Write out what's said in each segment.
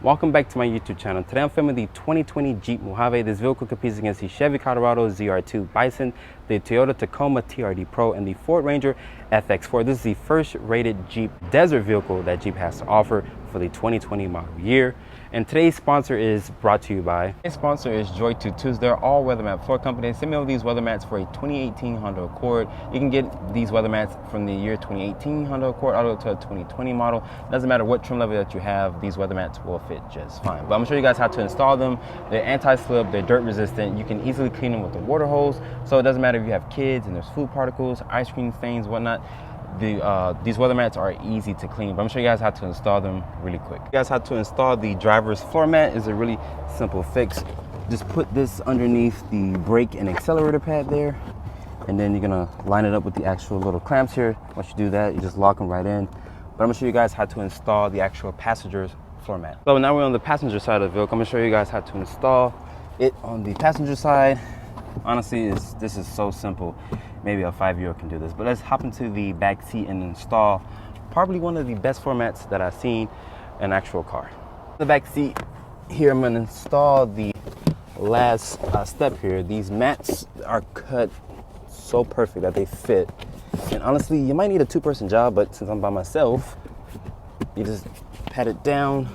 Welcome back to my YouTube channel. Today I'm filming the 2020 Jeep Mojave. This vehicle competes against the Chevy Colorado ZR2 Bison, the Toyota Tacoma TRD Pro, and the Ford Ranger FX4. This is the first rated Jeep desert vehicle that Jeep has to offer for the 2020 model year. And today's sponsor is brought to you by... Today's sponsor is Joy 22. They're all weather mat floor company. Send me over these weather mats for a 2018 Honda Accord. You can get these weather mats from the year 2018 Honda Accord all the way to a 2020 model. Doesn't matter what trim level that you have, these weather mats will fit just fine. But I'm gonna show you guys how to install them. They're anti-slip, they're dirt resistant. You can easily clean them with a water hose. So it doesn't matter if you have kids and there's food particles, ice cream stains, whatnot. These weather mats are easy to clean, but I'm gonna show you guys how to install them really quick. You guys how to install the driver's floor mat is a really simple fix. Just put this underneath the brake and accelerator pad there, and then you're gonna line it up with the actual little clamps here. Once you do that, you just lock them right in. But I'm gonna show you guys how to install the actual passenger's floor mat. So now we're on the passenger side of the vehicle. I'm gonna show you guys how to install it on the passenger side. Honestly, this is so simple. Maybe a 5-year-old can do this, but let's hop into the back seat and install probably one of the best floor mats that I've seen in an actual car. The back seat here, I'm gonna install the last step here. These mats are cut so perfect that they fit. And honestly, you might need a 2-person job, but since I'm by myself, you just pat it down.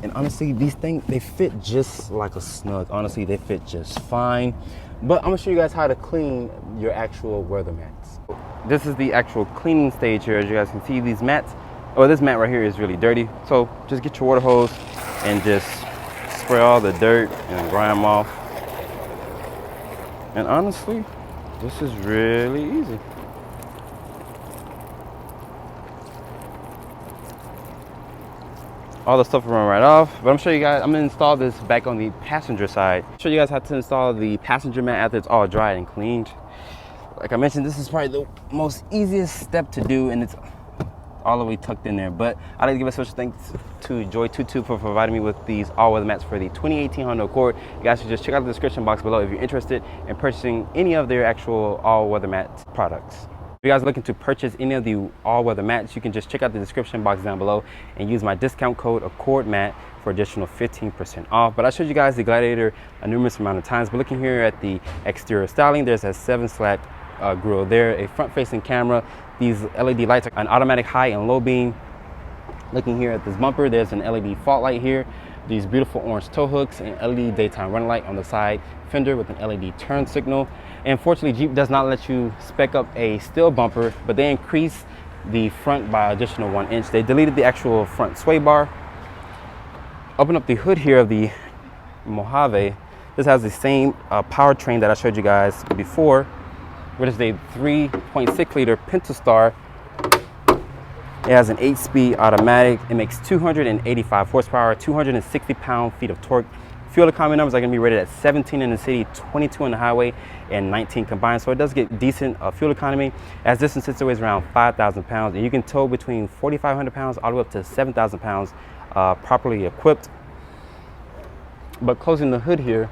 And honestly, these things, they fit just like a snug. Honestly, they fit just fine. But I'm gonna show you guys how to clean your actual weather mats. This is the actual cleaning stage here. As you guys can see, these mats, this mat right here is really dirty. So just get your water hose and just spray all the dirt and grime off. And honestly, this is really easy. All the stuff will run right off, but I'm showing you guys, I'm gonna install this back on the passenger side. Show you guys how to install the passenger mat after it's all dry and cleaned. Like I mentioned, this is probably the most easiest step to do, and it's all the way tucked in there. But I'd like to give a special thanks to Joy 22 for providing me with these all-weather mats for the 2018 Honda Accord. You guys should just check out the description box below if you're interested in purchasing any of their actual all-weather mat products. If you guys are looking to purchase any of the all-weather mats, you can just check out the description box down below and use my discount code ACCORDMAT for additional 15% off. But I showed you guys the Gladiator a numerous amount of times. But looking here at the exterior styling, there's a 7-slat grille there, a front-facing camera. These LED lights are an automatic high and low beam. Looking here at this bumper, there's an LED fog light here. These beautiful orange tow hooks and LED daytime running light on the side fender with an LED turn signal. And unfortunately, Jeep does not let you spec up a steel bumper, but they increased the front by additional 1 inch. They deleted the actual front sway bar. Open up the hood here of the Mojave. This has the same powertrain that I showed you guys before, which is a 3.6 liter Pentastar. It has an 8-speed automatic. It makes 285 horsepower, 260 pound-feet of torque. Fuel economy numbers are going to be rated at 17 in the city, 22 on the highway, and 19 combined. So it does get decent fuel economy. As distance sits away is around 5,000 pounds, and you can tow between 4,500 pounds all the way up to 7,000 pounds properly equipped. But closing the hood here,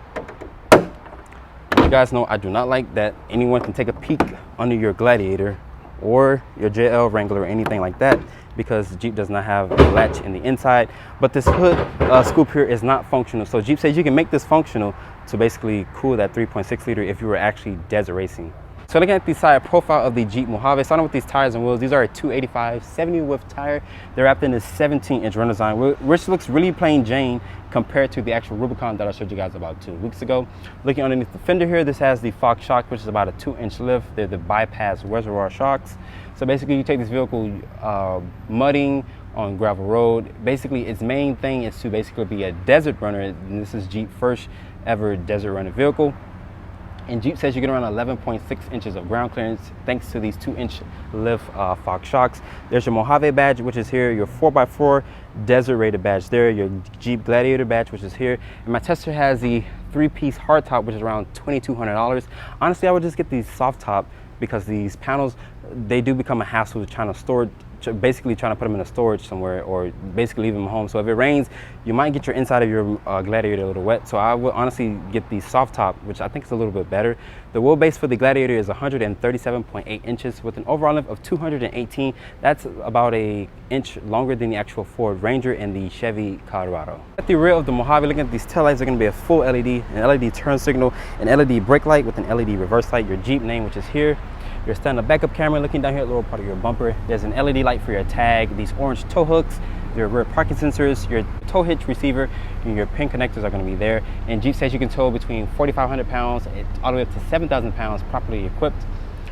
you guys know I do not like that anyone can take a peek under your Gladiator or your JL Wrangler or anything like that, because Jeep does not have a latch in the inside. But this hood scoop here is not functional. So Jeep says you can make this functional to basically cool that 3.6 liter if you were actually desert racing. So looking at the side profile of the Jeep Mojave, starting with these tires and wheels, these are a 285 70 width tire. They're wrapped in this 17-inch run design, which looks really plain Jane compared to the actual Rubicon that I showed you guys about 2 weeks ago. Looking underneath the fender here, this has the Fox shock, which is about a 2-inch lift. They're the bypass reservoir shocks. So basically, you take this vehicle mudding on gravel road. Basically, its main thing is to basically be a desert runner, and this is Jeep's first ever desert runner vehicle. And Jeep says you get around 11.6 inches of ground clearance thanks to these 2-inch lift Fox shocks. There's your Mojave badge, which is here, your 4x4 desert rated badge there, your Jeep Gladiator badge, which is here. And my tester has the 3-piece hardtop, which is around $2,200. Honestly, I would just get these soft top because these panels, they do become a hassle to trying to store basically trying to put them in a storage somewhere, or basically leave them home. So if it rains, you might get your inside of your Gladiator a little wet. So I would honestly get the soft top, which I think is a little bit better. The wheelbase for the Gladiator is 137.8 inches with an overall length of 218. That's about an inch longer than the actual Ford Ranger and the Chevy Colorado. At the rear of the Mojave, looking at these taillights, are going to be a full LED, an LED turn signal, an LED brake light with an LED reverse light, your Jeep name, which is here, your stand-up backup camera. Looking down here at the lower part of your bumper, there's an LED light for your tag, these orange tow hooks, your rear parking sensors, your tow hitch receiver, and your pin connectors are going to be there. And Jeep says you can tow between 4,500 pounds all the way up to 7,000 pounds properly equipped.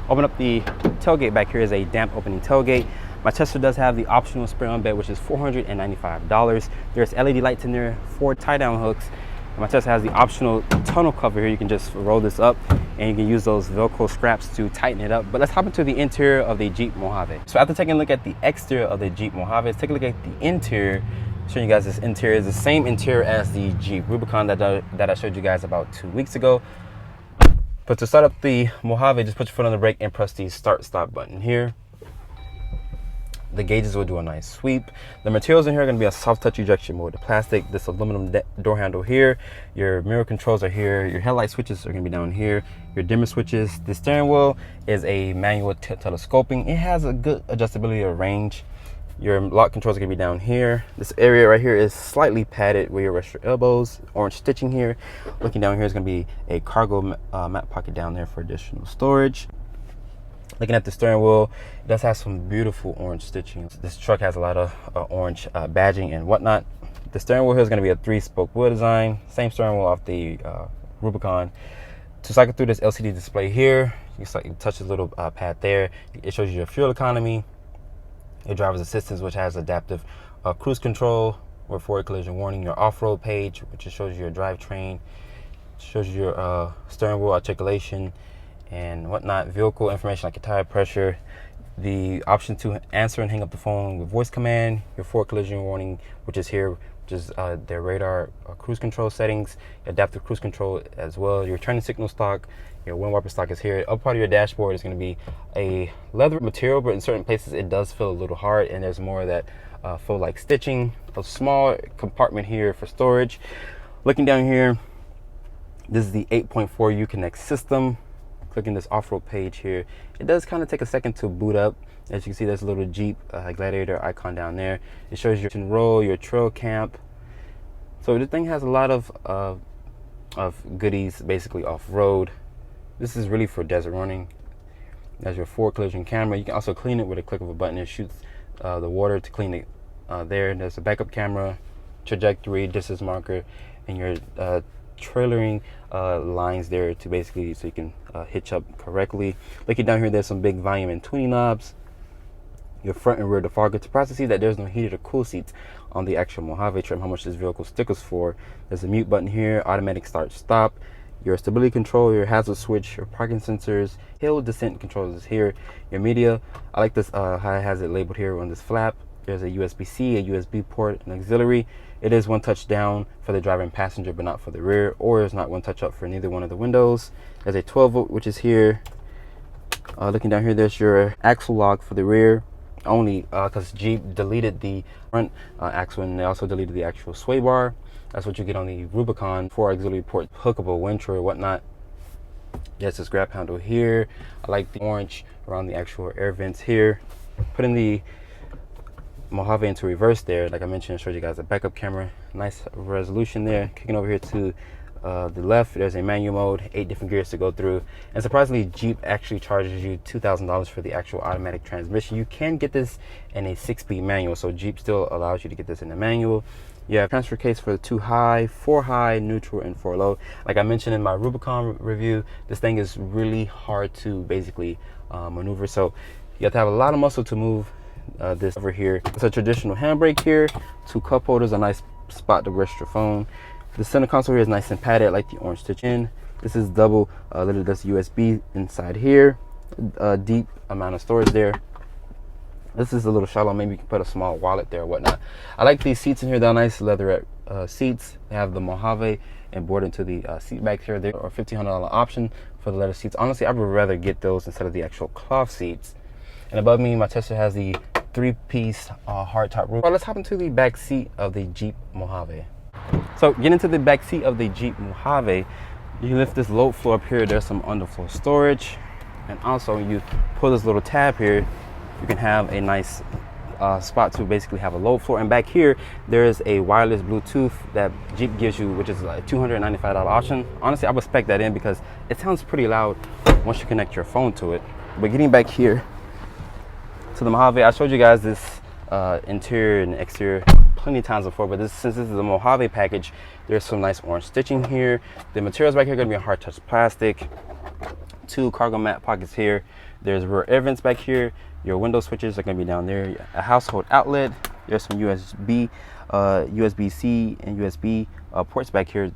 Open up the tailgate. Back here is a damp opening tailgate. My Chrysler does have the optional spray-on bed, which is $495. There's LED lights in there, 4 tie-down hooks. My Chrysler has the optional tunnel cover here. You can just roll this up and you can use those Velcro straps to tighten it up. But let's hop into the interior of the Jeep Mojave. So after taking a look at the exterior of the Jeep Mojave, let's take a look at the interior. Showing you guys this interior is the same interior as the Jeep Rubicon that I showed you guys about 2 weeks ago. But to start up the Mojave, just put your foot on the brake and press the start-stop button here. The gauges will do a nice sweep. The materials in here are going to be a soft touch ejection molded plastic. This aluminum door handle here. Your mirror controls are here. Your headlight switches are going to be down here. Your dimmer switches. The steering wheel is a manual telescoping. It has a good adjustability of range. Your lock controls are going to be down here. This area right here is slightly padded where you rest your elbows. Orange stitching here. Looking down here is going to be a cargo mat pocket down there for additional storage. Looking at the steering wheel, it does have some beautiful orange stitching. This truck has a lot of orange badging and whatnot. The steering wheel here is going to be a 3-spoke wheel design. Same steering wheel off the Rubicon. To cycle through this LCD display here, you can touch this little pad there. It shows you your fuel economy, your driver's assistance, which has adaptive cruise control or forward collision warning, your off-road page, which shows you your drivetrain, shows you your steering wheel articulation and whatnot, vehicle information like your tire pressure, the option to answer and hang up the phone with voice command, your forward collision warning, which is here, which is their radar cruise control settings, adaptive cruise control as well, your turning signal stock, your wind wiper stock is here. Up part of your dashboard is going to be a leather material, but in certain places it does feel a little hard, and there's more of that faux like stitching. A small compartment here for storage. Looking down here, this is the 8.4 Uconnect system. Clicking this off-road page here, it does kind of take a second to boot up. As you can see, there's a little Jeep Gladiator icon down there. It shows you your roll, your trail camp. So the thing has a lot of goodies, basically off-road. This is really for desert running. There's your forward collision camera. You can also clean it with a click of a button. It shoots the water to clean it there. There's a backup camera, trajectory, distance marker, and your trailering lines there to basically so you can hitch up correctly. Looking down here, there's some big volume and tuning knobs. Your front and rear defogger. Surprised to see that there's no heated or cool seats on the actual Mojave trim. How much this vehicle stickers for. There's a mute button here, automatic start stop, your stability control, your hazard switch, your parking sensors, hill descent controls is here. Your media, I like this how it has it labeled here on this flap. There's a USB-C, a USB port, an auxiliary. It is one touch down for the driver and passenger, but not for the rear, or it's not one touch up for neither one of the windows. There's a 12 volt, which is here. Looking down here, there's your axle lock for the rear, only because Jeep deleted the front axle, and they also deleted the actual sway bar. That's what you get on the Rubicon. 4 auxiliary port, hookable winch or whatnot. There's this grab handle here. I like the orange around the actual air vents here. Putting the Mojave into reverse there, like I mentioned, I showed you guys a backup camera, nice resolution there. Kicking over here to the left, there's a manual mode, 8 different gears to go through, and surprisingly Jeep actually charges you $2,000 for the actual automatic transmission. You can get this in a 6-speed manual, so Jeep still allows you to get this in the manual. You have transfer case for the 2 high, 4 high, neutral, and 4 low. Like I mentioned in my Rubicon review, this thing is really hard to basically maneuver, so you have to have a lot of muscle to move this over here. It's a traditional handbrake here, 2 cup holders, a nice spot to rest your phone. The center console here is nice and padded, like the orange stitch in. This is double literally that's USB inside here. Deep amount of storage there. This is a little shallow, maybe you can put a small wallet there or whatnot. I like these seats in here, they're nice leatherette seats. They have the Mojave embroidered into the seat back here. There are $1,500 option for the leather seats. Honestly, I would rather get those instead of the actual cloth seats. And above me, my Tesla has the 3-piece hardtop roof. Well, let's hop into the back seat of the Jeep Mojave. So get into the back seat of the Jeep Mojave. You lift this load floor up here. There's some underfloor storage, and also you pull this little tab here. You can have a nice spot to basically have a load floor. And back here, there is a wireless Bluetooth that Jeep gives you, which is a $295 option. Honestly, I would spec that in because it sounds pretty loud once you connect your phone to it. But getting back here to the Mojave, I showed you guys this interior and exterior plenty of times before, but since this is a Mojave package, there's some nice orange stitching here. The materials back here are going to be a hard touch plastic. 2 cargo mat pockets here. There's rear air vents back here. Your window switches are going to be down there. A household outlet. There's some USB, USB-C and USB ports back here.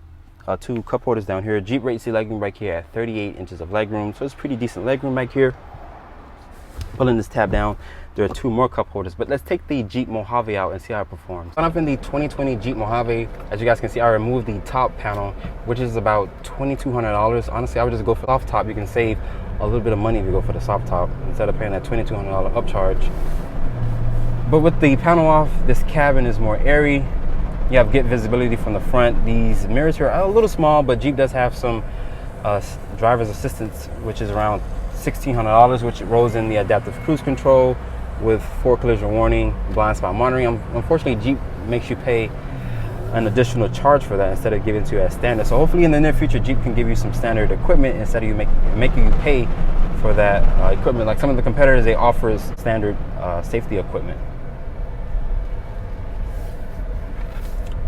2 cup holders down here. Jeep rated seat legroom back here at 38 inches of legroom, so it's pretty decent legroom back here. Pulling this tab down, there are 2 more cup holders. But let's take the Jeep Mojave out and see how it performs. I'm in the 2020 Jeep Mojave. As you guys can see, I removed the top panel, which is about $2,200. Honestly, I would just go for the soft top. You can save a little bit of money if you go for the soft top instead of paying that $2,200 upcharge. But with the panel off, this cabin is more airy. You have good visibility from the front. These mirrors here are a little small, but Jeep does have some driver's assistance, which is around $1,600, which rolls in the adaptive cruise control with 4 collision warning, blind spot monitoring. Unfortunately, Jeep makes you pay an additional charge for that instead of giving it to you as standard. So hopefully in the near future, Jeep can give you some standard equipment instead of making you pay for that equipment. Like some of the competitors, they offer standard safety equipment.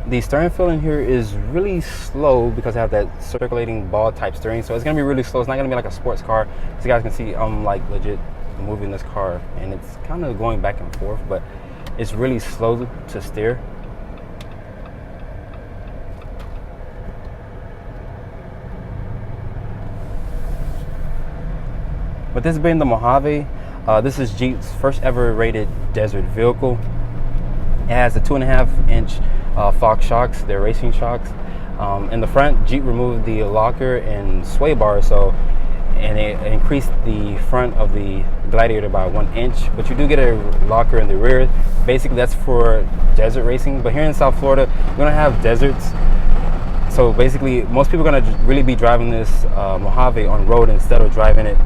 The steering feel in here is really slow because I have that circulating ball type steering, so it's gonna be really slow. It's not gonna be like a sports car. As you guys can see, I'm like legit moving this car and it's kind of going back and forth, but it's really slow to steer. But this being the Mojave, this is Jeep's first ever rated desert vehicle. It has the 2.5-inch Fox shocks. They're racing shocks. In the front, Jeep removed the locker and sway bar, and it increased the front of the Gladiator by 1 inch. But you do get a locker in the rear. Basically, that's for desert racing. But here in South Florida, we're gonna have deserts. So basically, most people are gonna really be driving this Mojave on road instead of driving it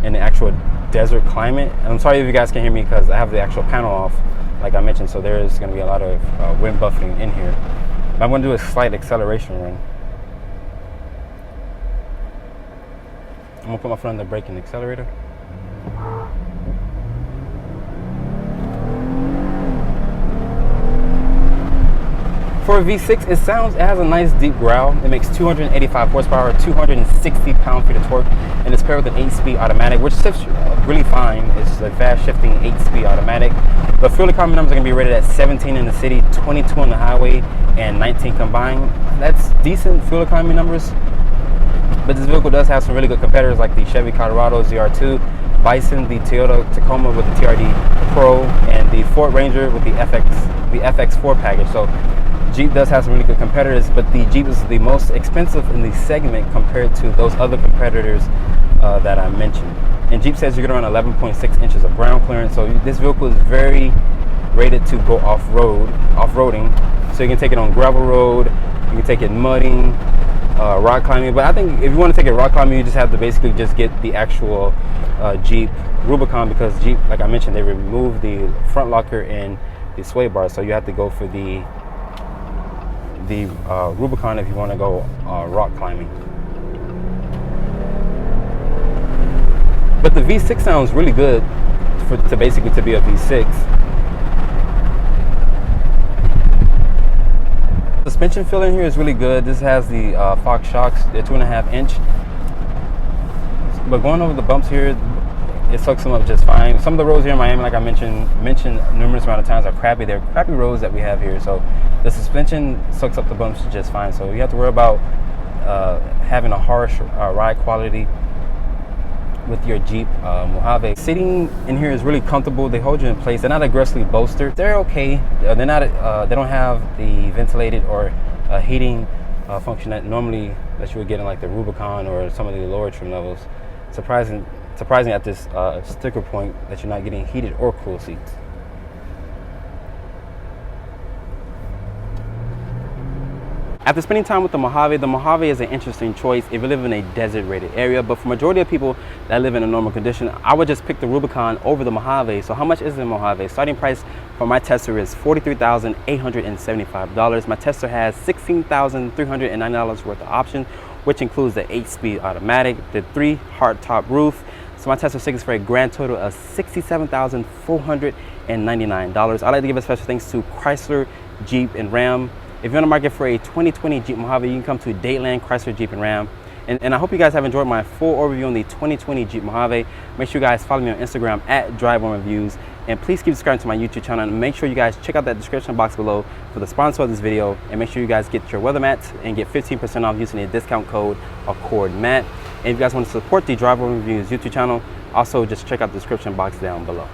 in the actual desert climate. And I'm sorry if you guys can hear me because I have the actual panel off, like I mentioned, so there is going to be a lot of wind buffeting in here. But I'm going to do a slight acceleration run. I'm going to put my foot on the brake and accelerator. For a V6, it has a nice deep growl. It makes 285 horsepower, 260 pound-feet of torque, and it's paired with an 8-speed automatic, which shifts really fine. It's a fast shifting 8-speed automatic. The fuel economy numbers are going to be rated at 17 in the city, 22 on the highway, and 19 combined. That's decent fuel economy numbers. But this vehicle does have some really good competitors like the Chevy Colorado ZR2, Bison, the Toyota Tacoma with the TRD Pro, and the Ford Ranger with the FX4 package. So Jeep does have some really good competitors, but the Jeep is the most expensive in the segment compared to those other competitors that I mentioned. And Jeep says you're going to run 11.6 inches of ground clearance, so this vehicle is very rated to go off-roading. So you can take it on gravel road, you can take it mudding, rock climbing. But I think if you want to take it rock climbing, you just have to basically just get the actual Jeep Rubicon, because Jeep, like I mentioned, they removed the front locker and the sway bar, so you have to go for the Rubicon if you want to go rock climbing. But the V6 sounds really good to be a V6. Suspension feel in here is really good. This has the Fox shocks. They're 2.5-inch. But going over the bumps here, it sucks them up just fine. Some of the roads here in Miami, like I mentioned numerous amount of times, are crappy. They're crappy roads that we have here. So the suspension sucks up the bumps just fine. So you have to worry about having a harsh ride quality with your Jeep Mojave. Sitting in here is really comfortable. They hold you in place. They're not aggressively bolstered. They're okay. They're not. They don't have the ventilated or heating function that normally that you would get in like the Rubicon or some of the lower trim levels. Surprising at this sticker point that you're not getting heated or cool seats. After spending time with the Mojave is an interesting choice if you live in a desert rated area, but for majority of people that live in a normal condition, I would just pick the Rubicon over the Mojave. So how much is the Mojave? Starting price for my Tesla is $43,875. My Tesla has $16,390 worth of options, which includes the 8-speed automatic, the 3 hardtop roof. So my Tesla 6 is for a grand total of $67,499. I'd like to give a special thanks to Chrysler, Jeep, and Ram. If you're on the market for a 2020 Jeep Mojave, you can come to Dadeland, Chrysler, Jeep, and Ram. And I hope you guys have enjoyed my full overview on the 2020 Jeep Mojave. Make sure you guys follow me on Instagram at DriveOnReviews. And please keep subscribing to my YouTube channel. And make sure you guys check out that description box below for the sponsor of this video. And make sure you guys get your weather mats and get 15% off using the discount code AccordMat. And if you guys want to support the Drive On Reviews YouTube channel, also just check out the description box down below.